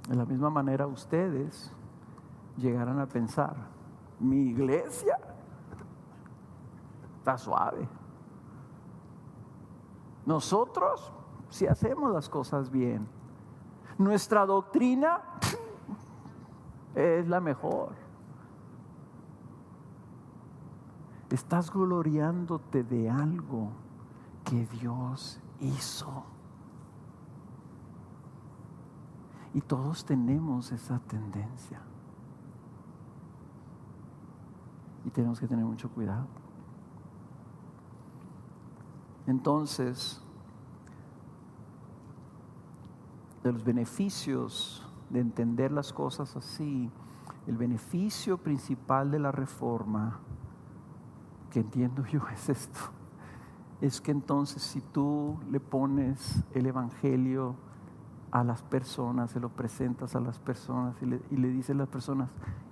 A: De la misma manera ustedes llegarán a pensar, mi iglesia está suave. Nosotros sí hacemos las cosas bien. Nuestra doctrina es la mejor. Estás gloriándote de algo que Dios hizo. Y todos tenemos esa tendencia. Y tenemos que tener mucho cuidado. Entonces, de los beneficios de entender las cosas así, el beneficio principal de la reforma, que entiendo yo, es esto: es que entonces si tú le pones el evangelio a las personas, se lo presentas a las personas y le dices a las personas,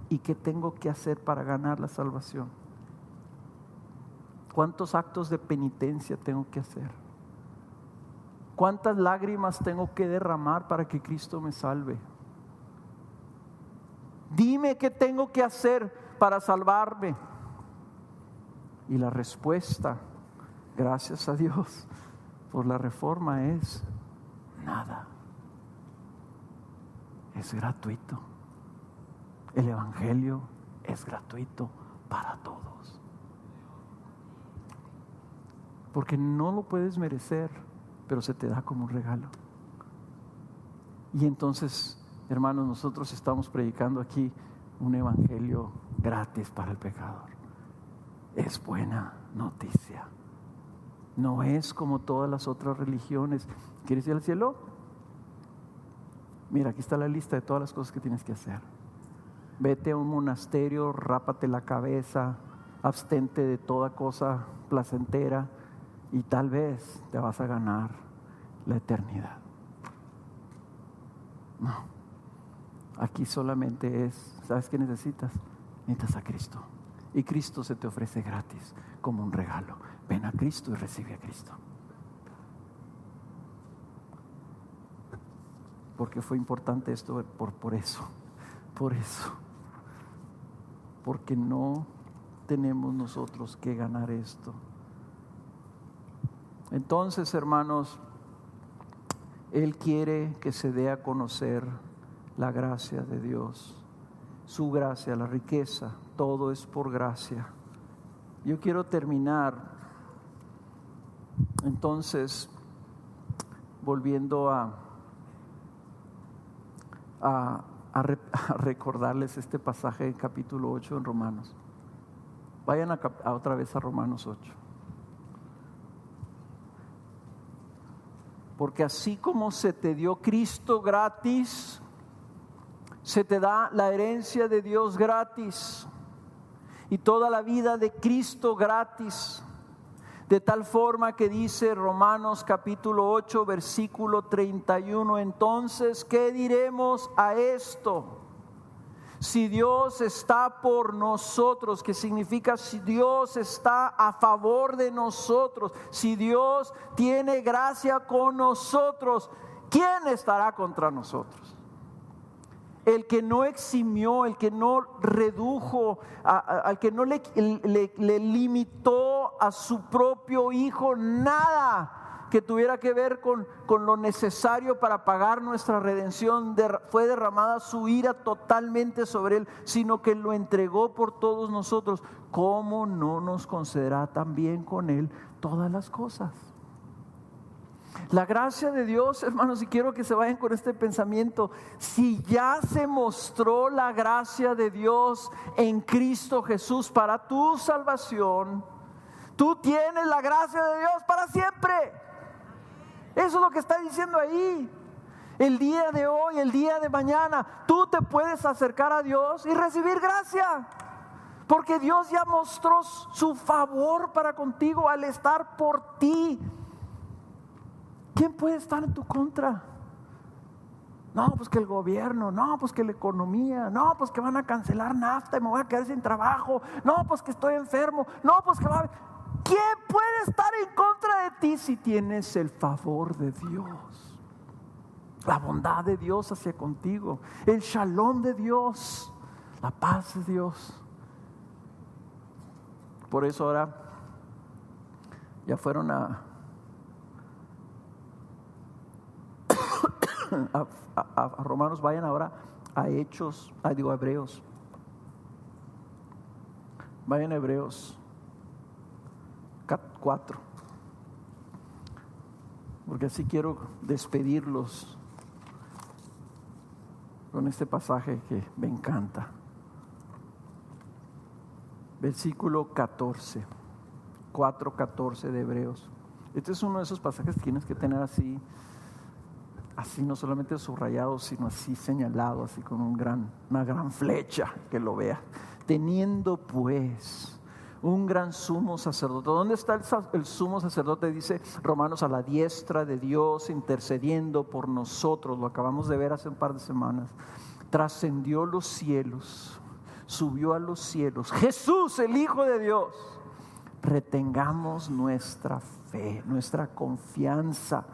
A: ¿y qué tengo que hacer para ganar la salvación? ¿Cuántos actos de penitencia tengo que hacer? ¿Cuántas lágrimas tengo que derramar para que Cristo me salve? Dime qué tengo que hacer para salvarme. Y la respuesta, gracias a Dios por la reforma, es nada. es gratuito. El Evangelio es gratuito para todos. Porque no lo puedes merecer, pero se te da como un regalo. Y entonces, hermanos, nosotros estamos predicando aquí un evangelio gratis para el pecador. Es buena noticia. No es como todas las otras religiones. ¿Quieres ir al cielo? Mira, aquí está la lista de todas las cosas que tienes que hacer. Vete a un monasterio, rápate la cabeza, abstente de toda cosa placentera y tal vez te vas a ganar la eternidad. No, aquí solamente es, ¿sabes qué necesitas? Necesitas a Cristo. Y Cristo se te ofrece gratis, como un regalo. Ven a Cristo y recibe a Cristo. ¿Por qué fue importante esto? Por eso. Porque no tenemos nosotros que ganar esto. Entonces, hermanos, Él quiere que se dé a conocer la gracia de Dios, su gracia, la riqueza, todo es por gracia. Yo quiero terminar, entonces, volviendo a recordarles este pasaje en capítulo 8 en Romanos. Vayan otra vez a Romanos 8. Porque así como se te dio Cristo gratis, se te da la herencia de Dios gratis y toda la vida de Cristo gratis. De tal forma que dice Romanos capítulo 8 versículo 31, entonces, ¿qué diremos a esto? Si Dios está por nosotros, ¿qué significa si Dios está a favor de nosotros? Si Dios tiene gracia con nosotros, ¿quién estará contra nosotros? El que no eximió, el que no redujo, al que no le limitó a su propio Hijo nada que tuviera que ver con lo necesario para pagar nuestra redención, fue derramada su ira totalmente sobre Él, sino que lo entregó por todos nosotros. ¿Cómo no nos concederá también con Él todas las cosas? La gracia de Dios, hermanos, y quiero que se vayan con este pensamiento: si ya se mostró la gracia de Dios en Cristo Jesús para tu salvación, tú tienes la gracia de Dios para siempre. Eso es lo que está diciendo ahí. El día de hoy, el día de mañana, tú te puedes acercar a Dios y recibir gracia, porque Dios ya mostró su favor para contigo al estar por ti. ¿Quién puede estar en tu contra? No, pues que el gobierno, no, pues que la economía, no, pues que van a cancelar NAFTA y me voy a quedar sin trabajo, no, pues que estoy enfermo, no, pues que va a... ¿Quién puede estar en contra de ti si tienes el favor de Dios? La bondad de Dios hacia contigo, el shalom de Dios, la paz de Dios. Por eso ahora ya fueron a Romanos, vayan ahora a Hechos, a Hebreos. Vayan a Hebreos 4, porque así quiero despedirlos con este pasaje que me encanta. Versículo 14, 4:14 de Hebreos. Este es uno de esos pasajes que tienes que tener así no solamente subrayado, sino así señalado, así con una gran flecha que lo vea. Teniendo pues un gran sumo sacerdote. ¿Dónde está el sumo sacerdote? Dice Romanos, a la diestra de Dios, intercediendo por nosotros. Lo acabamos de ver hace un par de semanas. Trascendió los cielos, subió a los cielos. Jesús, el Hijo de Dios. Retengamos nuestra fe, nuestra confianza.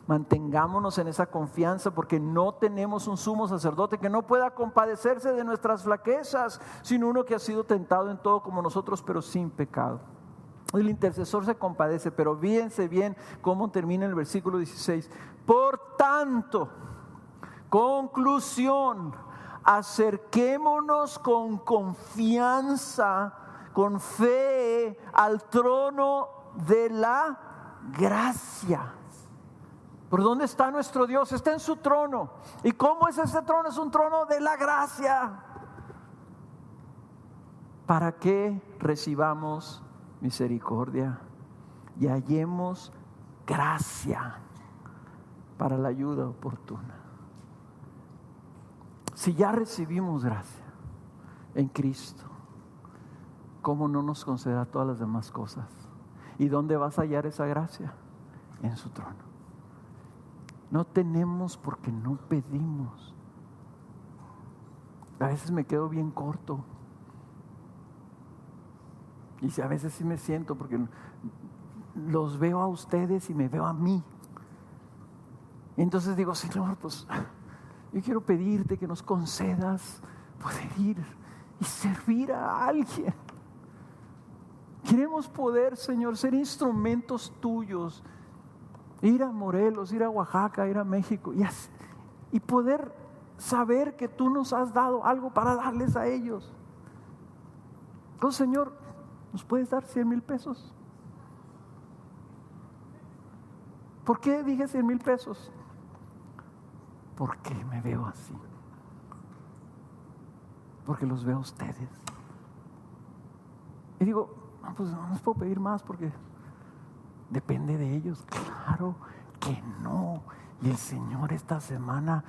A: Mantengámonos en esa confianza, porque no tenemos un sumo sacerdote que no pueda compadecerse de nuestras flaquezas, sino uno que ha sido tentado en todo como nosotros, pero sin pecado. El intercesor se compadece, pero fíjense bien cómo termina el versículo 16. Por tanto, Conclusión: acerquémonos con confianza, con fe al trono de la gracia. ¿Por dónde está nuestro Dios? Está en su trono. ¿Y cómo es ese trono? Es un trono de la gracia, para que recibamos misericordia y hallemos gracia para la ayuda oportuna. Si ya recibimos gracia en Cristo, ¿cómo no nos concederá todas las demás cosas? ¿Y dónde vas a hallar esa gracia? En su trono. No tenemos porque no pedimos. A veces me quedo bien corto. Y a veces sí me siento, porque los veo a ustedes y me veo a mí. Entonces digo: Señor, pues yo quiero pedirte que nos concedas poder ir y servir a alguien. Queremos poder, Señor, ser instrumentos tuyos, ir a Morelos, ir a Oaxaca, ir a México y poder saber que tú nos has dado algo para darles a ellos. Entonces, Señor, ¿nos puedes dar 100,000 pesos? ¿Por qué dije 100,000 pesos? Porque me veo así. Porque los veo a ustedes. Y digo: no, pues no les puedo pedir más porque depende de ellos. Claro que no. Y el Señor esta semana,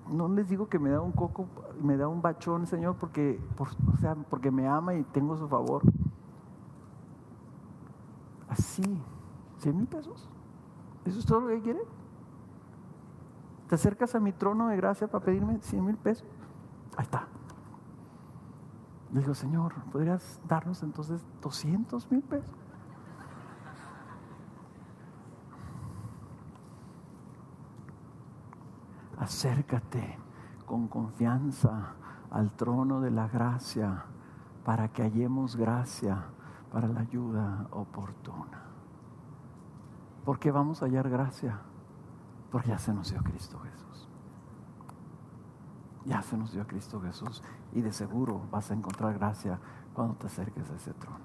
A: no les digo que me da un coco, me da un bachón, Señor, porque me ama y tengo su favor. Así, 100,000 pesos. ¿Eso es todo lo que quiere? ¿Te acercas a mi trono de gracia para pedirme 100,000 pesos? Ahí está. Le digo: Señor, ¿podrías darnos entonces 200,000 pesos? Acércate con confianza al trono de la gracia, para que hallemos gracia para la ayuda oportuna. ¿Por qué vamos a hallar gracia? Porque ya se nos dio Cristo Jesús. Ya se nos dio Cristo Jesús, y de seguro vas a encontrar gracia cuando te acerques a ese trono.